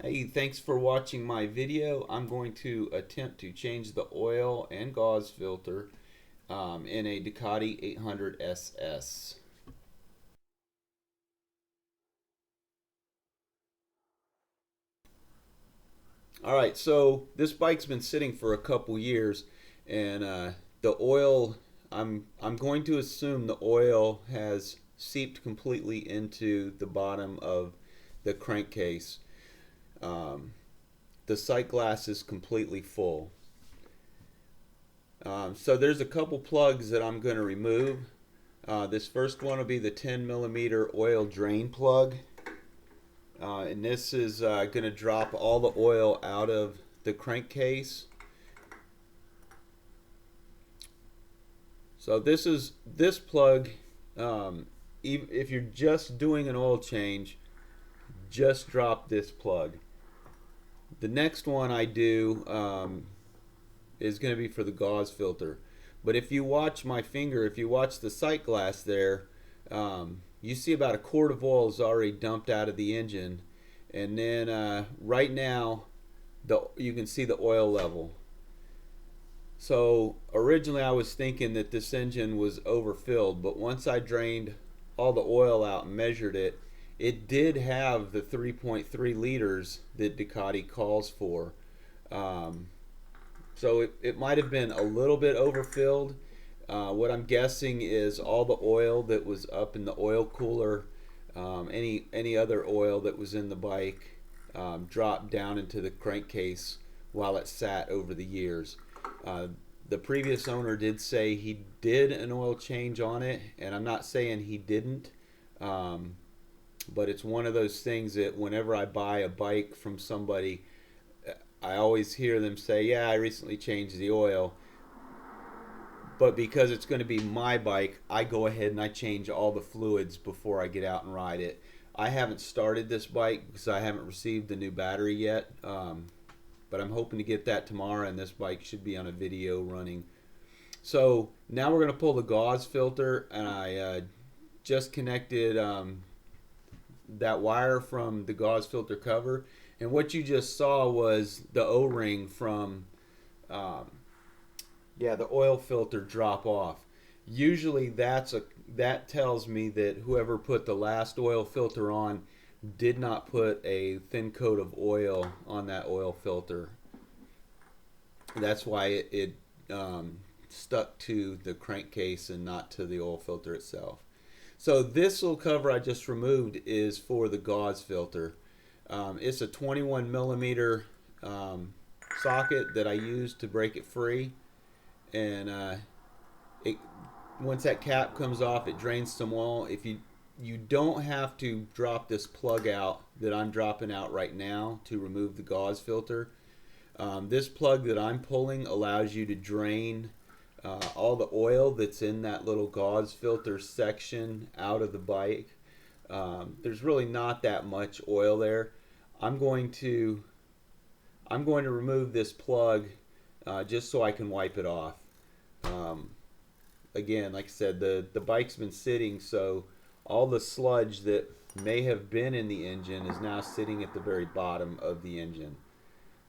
Hey, thanks for watching my video. I'm going to attempt to change the oil and gauze filter in a Ducati 800 SS. Alright, so this bike's been sitting for a couple years, and the oil, I'm going to assume the oil has seeped completely into the bottom of the crankcase. Um, the sight glass is completely full. So there's a couple plugs that I'm going to remove. This first one will be the 10 millimeter oil drain plug. And this is going to drop all the oil out of the crankcase. So this plug, if you're just doing an oil change, just drop this plug. The next one I do is going to be for the gauze filter. But if you watch my finger, if you watch the sight glass there, you see about a quart of oil is already dumped out of the engine. And then right now, you can see the oil level. So originally I was thinking that this engine was overfilled, but once I drained all the oil out and measured it, it did have the 3.3 liters that Ducati calls for. So it might have been a little bit overfilled. What I'm guessing is all the oil that was up in the oil cooler, any other oil that was in the bike, dropped down into the crankcase while it sat over the years. The previous owner did say he did an oil change on it, and I'm not saying he didn't, but it's one of those things that whenever I buy a bike from somebody, I always hear them say, yeah, I recently changed the oil. But because it's going to be my bike, I go ahead and I change all the fluids before I get out and ride it. I haven't started this bike because I haven't received the new battery yet, but I'm hoping to get that tomorrow, and this bike should be on a video running. So now we're going to pull the gauze filter, and I just connected that wire from the gauze filter cover, and what you just saw was the O-ring from the oil filter drop off. Usually that tells me that whoever put the last oil filter on did not put a thin coat of oil on that oil filter. That's why it stuck to the crankcase and not to the oil filter itself. So this little cover I just removed is for the gauze filter. It's a 21 millimeter socket that I used to break it free, and once that cap comes off, it drains some oil. If you don't have to drop this plug out that I'm dropping out right now to remove the gauze filter. This plug that I'm pulling allows you to drain all the oil that's in that little gauze filter section out of the bike. There's really not that much oil there. I'm going to remove this plug just so I can wipe it off. Again, like I said, the bike's been sitting, so all the sludge that may have been in the engine is now sitting at the very bottom of the engine.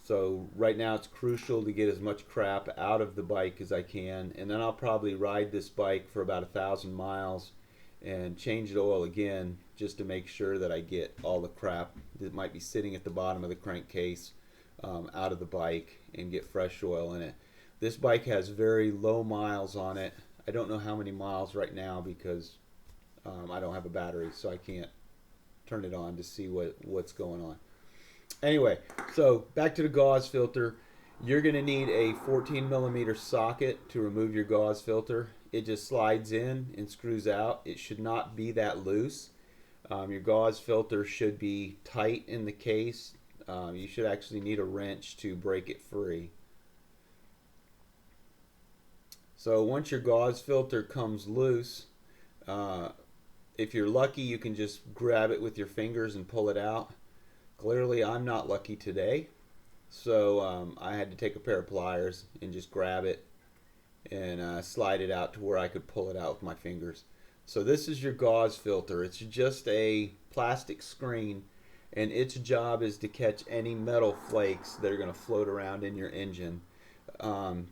So right now it's crucial to get as much crap out of the bike as I can, and then I'll probably ride this bike for about 1,000 miles and change the oil again just to make sure that I get all the crap that might be sitting at the bottom of the crankcase out of the bike and get fresh oil in it. This bike has very low miles on it. I don't know how many miles right now because I don't have a battery, so I can't turn it on to see what's going on. Anyway, so back to the gauze filter. You're going to need a 14 millimeter socket to remove your gauze filter. It just slides in and screws out. It should not be that loose. Your gauze filter should be tight in the case. You should actually need a wrench to break it free. So once your gauze filter comes loose, if you're lucky, you can just grab it with your fingers and pull it out. Clearly, I'm not lucky today, so I had to take a pair of pliers and just grab it and slide it out to where I could pull it out with my fingers. So this is your gauze filter. It's just a plastic screen, and its job is to catch any metal flakes that are going to float around in your engine.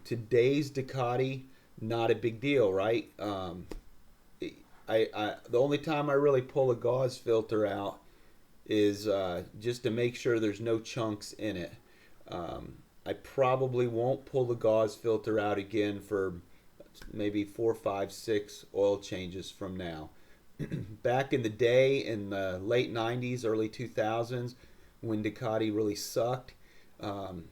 Today's Ducati, not a big deal, right? The only time I really pull a gauze filter out is just to make sure there's no chunks in it. I probably won't pull the gauze filter out again for maybe 4, 5, 6 oil changes from now. Back in the day, in the late 90s, early 2000s, when Ducati really sucked, um,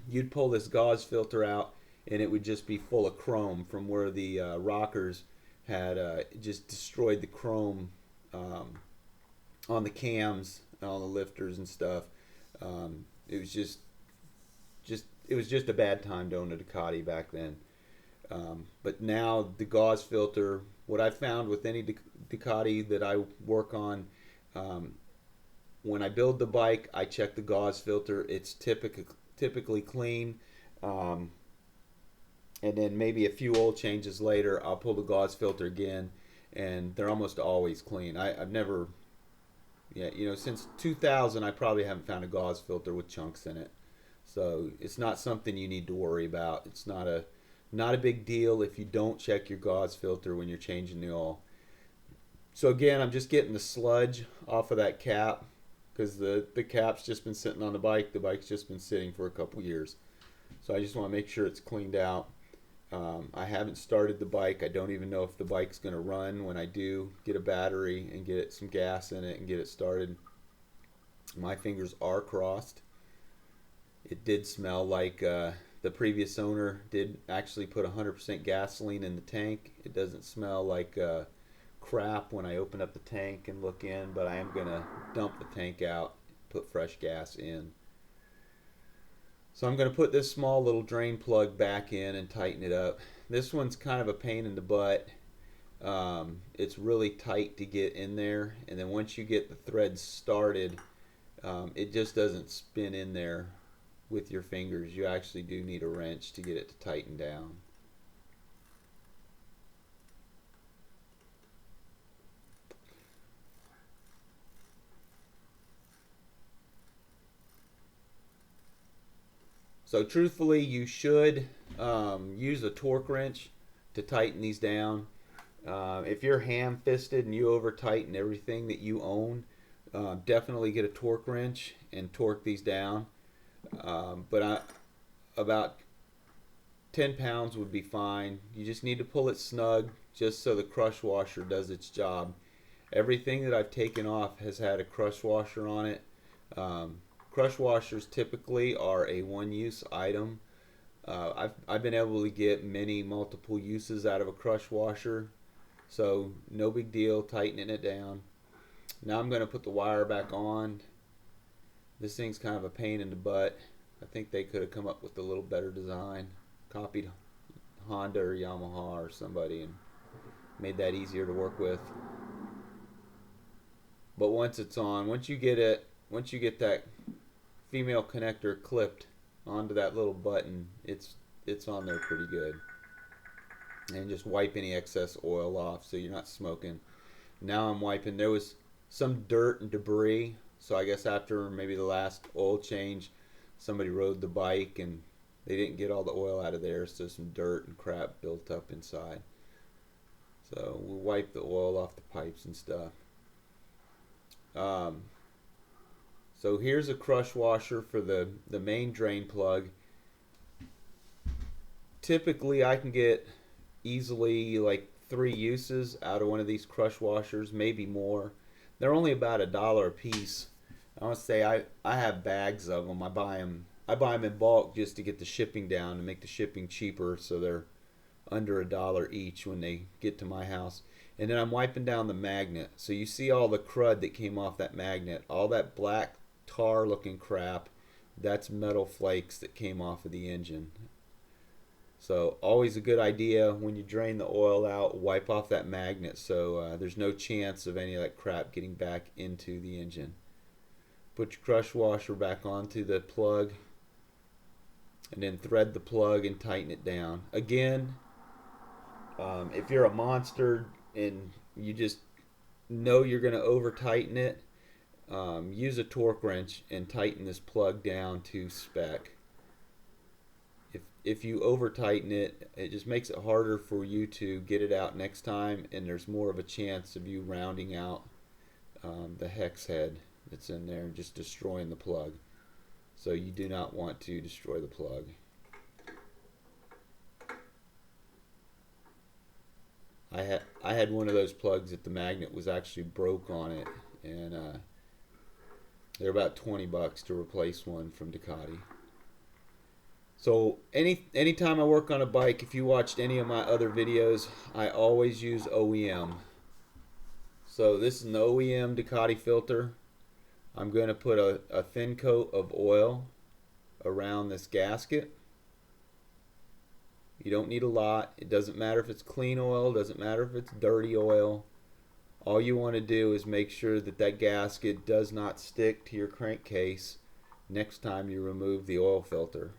you'd pull this gauze filter out and it would just be full of chrome from where the rockers had just destroyed the chrome on the cams, on the lifters and stuff. It was it was just a bad time to own a Ducati back then. But now the gauze filter, what I found with any Ducati that I work on, when I build the bike, I check the gauze filter. It's typically clean. And then maybe a few oil changes later, I'll pull the gauze filter again, and they're almost always clean. I've never, yeah, since 2000, I probably haven't found a gauze filter with chunks in it. So it's not something you need to worry about. It's not a big deal if you don't check your gauze filter when you're changing the oil. So again, I'm just getting the sludge off of that cap because the cap's just been sitting on the bike. The bike's just been sitting for a couple years. So I just want to make sure it's cleaned out. I haven't started the bike. I don't even know if the bike's going to run when I do get a battery and get some gas in it and get it started. My fingers are crossed. It did smell like the previous owner did actually put 100% gasoline in the tank. It doesn't smell like crap when I open up the tank and look in, but I am going to dump the tank out, put fresh gas in. So I'm going to put this small little drain plug back in and tighten it up. This one's kind of a pain in the butt. It's really tight to get in there, and then once you get the thread started, it just doesn't spin in there with your fingers. You actually do need a wrench to get it to tighten down. So truthfully, you should use a torque wrench to tighten these down. If you're ham-fisted and you over-tighten everything that you own, definitely get a torque wrench and torque these down. About 10 pounds would be fine. You just need to pull it snug just so the crush washer does its job. Everything that I've taken off has had a crush washer on it. Crush washers typically are a one-use item. I've been able to get multiple uses out of a crush washer, so no big deal tightening it down. Now I'm going to put the wire back on. This thing's kind of a pain in the butt. I think they could have come up with a little better design, copied Honda or Yamaha or somebody and made that easier to work with. But once it's on, once you get that female connector clipped onto that little button, it's on there pretty good. And just wipe any excess oil off so you're not smoking. Now I'm wiping. There was some dirt and debris, so I guess after maybe the last oil change, somebody rode the bike and they didn't get all the oil out of there, so some dirt and crap built up inside. So we'll wipe the oil off the pipes and stuff. So here's a crush washer for the main drain plug. Typically I can get easily like 3 uses out of one of these crush washers, maybe more. They're only about $1 a piece. I want to say I have bags of them. I buy them in bulk just to get the shipping down, to make the shipping cheaper, so they're under $1 each when they get to my house. And then I'm wiping down the magnet. So you see all the crud that came off that magnet, all that black tar looking crap, that's metal flakes that came off of the engine. So always a good idea when you drain the oil out, wipe off that magnet so there's no chance of any of that crap getting back into the engine. Put your crush washer back onto the plug and then thread the plug and tighten it down. Again, if you're a monster and you just know you're going to over tighten it, use a torque wrench and tighten this plug down to spec. If you over tighten it, it just makes it harder for you to get it out next time, and there's more of a chance of you rounding out the hex head that's in there and just destroying the plug. So you do not want to destroy the plug. I had one of those plugs that the magnet was actually broke on it, and they're about 20 bucks to replace one from Ducati. So anytime I work on a bike, if you watched any of my other videos, I always use OEM. So this is an OEM Ducati filter. I'm going to put a thin coat of oil around this gasket. You don't need a lot. It doesn't matter if it's clean oil, doesn't matter if it's dirty oil. All you want to do is make sure that that gasket does not stick to your crankcase next time you remove the oil filter.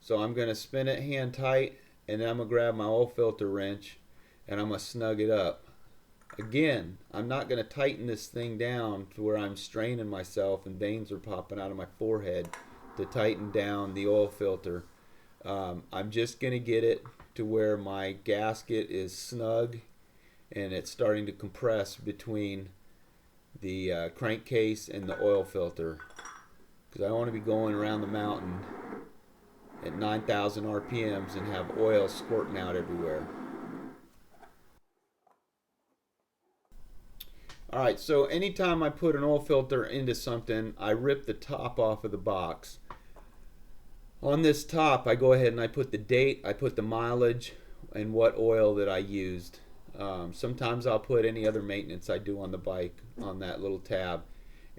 So I'm going to spin it hand tight, and then I'm going to grab my oil filter wrench and I'm going to snug it up. Again, I'm not going to tighten this thing down to where I'm straining myself and veins are popping out of my forehead to tighten down the oil filter. I'm just going to get it to where my gasket is snug and it's starting to compress between the crankcase and the oil filter, because I want to be going around the mountain at 9,000 RPMs and have oil squirting out everywhere. Alright, so anytime I put an oil filter into something, I rip the top off of the box. On this top, I go ahead and I put the date, I put the mileage, and what oil that I used. Sometimes I'll put any other maintenance I do on the bike on that little tab,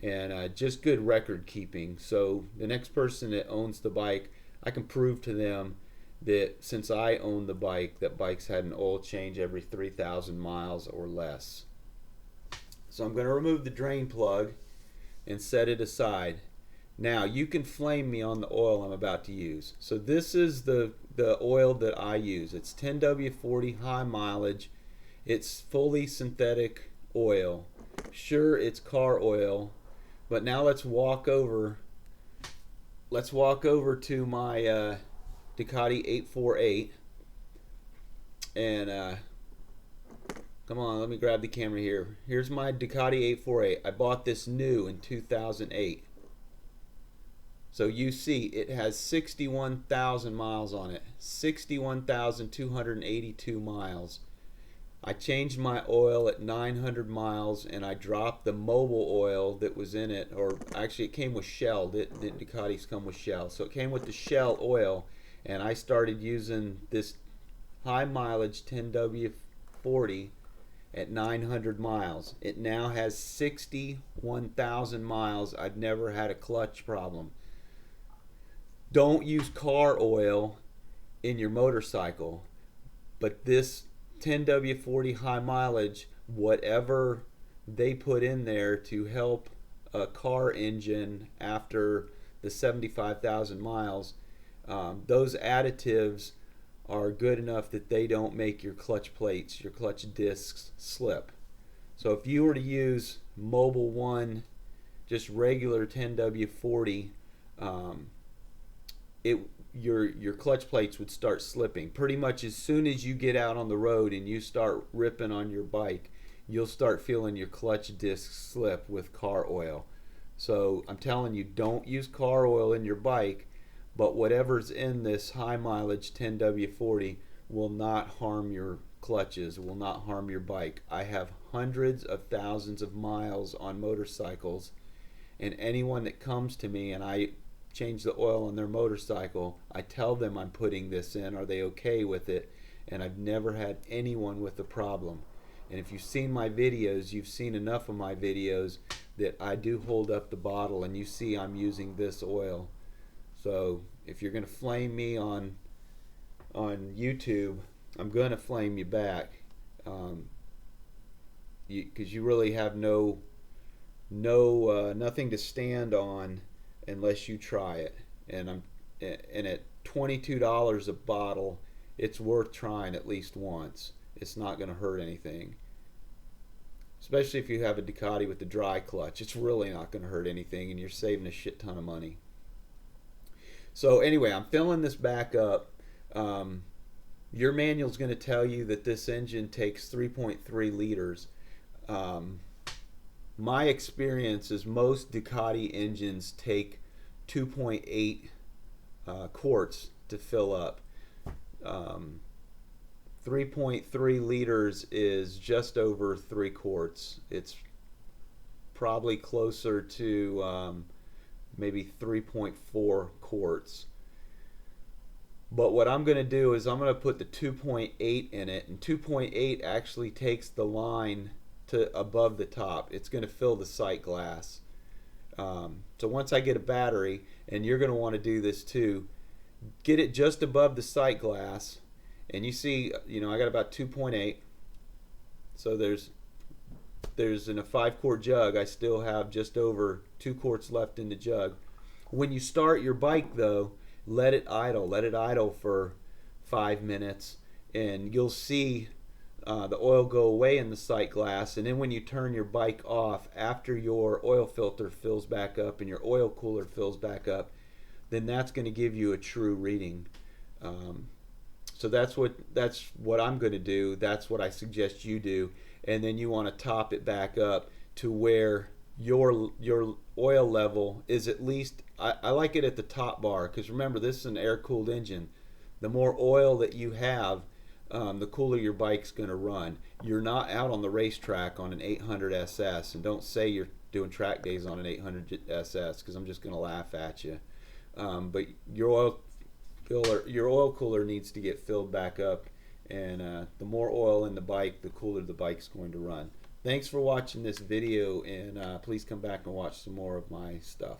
and just good record keeping. So the next person that owns the bike, I can prove to them that since I own the bike, that bike's had an oil change every 3,000 miles or less. So I'm going to remove the drain plug and set it aside. Now you can flame me on the oil I'm about to use. So this is the oil that I use. It's 10W40 high mileage. It's fully synthetic oil. Sure, it's car oil, but now let's walk over to my Ducati 848 and come on, let me grab the camera here. Here's my Ducati 848. I bought this new in 2008. So you see it has 61,000 miles on it. 61,282 miles. I changed my oil at 900 miles and I dropped the mobile oil that was in it, or actually it came with Shell. The Ducatis come with Shell. So it came with the Shell oil, and I started using this high mileage 10W40 at 900 miles. It now has 61,000 miles. I've never had a clutch problem. Don't use car oil in your motorcycle, but this 10W40 high mileage, whatever they put in there to help a car engine after the 75,000 miles, those additives are good enough that they don't make your clutch plates, your clutch discs slip. So if you were to use Mobil 1, just regular 10W40, your clutch plates would start slipping. Pretty much as soon as you get out on the road and you start ripping on your bike, you'll start feeling your clutch discs slip with car oil. So I'm telling you, don't use car oil in your bike, but whatever's in this high mileage 10W40 will not harm your clutches, will not harm your bike. I have hundreds of thousands of miles on motorcycles, and anyone that comes to me and I change the oil on their motorcycle, I tell them I'm putting this in. Are they okay with it? And I've never had anyone with a problem. And if you've seen my videos, you've seen enough of my videos that I do hold up the bottle and you see I'm using this oil. So if you're going to flame me on YouTube, I'm going to flame you back, because you really have nothing to stand on unless you try it. And at $22 a bottle, it's worth trying at least once. It's not going to hurt anything. especially if you have a Ducati with the dry clutch. It's really not going to hurt anything, and you're saving a shit ton of money. So anyway, I'm filling this back up. Your manual's going to tell you that this engine takes 3.3 liters. My experience is most Ducati engines take 2.8 quarts to fill up. 3.3 liters is just over 3 quarts. It's probably closer to maybe 3.4 quarts. But what I'm going to do is I'm going to put the 2.8 in it, and 2.8 actually takes the line to above the top. It's going to fill the sight glass. So once I get a battery, and you're going to want to do this too, get it just above the sight glass, and you see, I got about 2.8. So there's in a 5-quart jug, I still have just over 2 quarts left in the jug. When you start your bike though, let it idle for 5 minutes, and you'll see the oil go away in the sight glass. And then when you turn your bike off, after your oil filter fills back up and your oil cooler fills back up, then that's going to give you a true reading. So that's what I'm going to do. That's what I suggest you do. And then you want to top it back up to where your oil level is at least, I like it at the top bar, because remember, this is an air-cooled engine. The more oil that you have, the cooler your bike's going to run. You're not out on the racetrack on an 800 SS, and don't say you're doing track days on an 800 SS, because I'm just going to laugh at you. But your oil cooler needs to get filled back up, and the more oil in the bike, the cooler the bike's going to run. Thanks for watching this video, and please come back and watch some more of my stuff.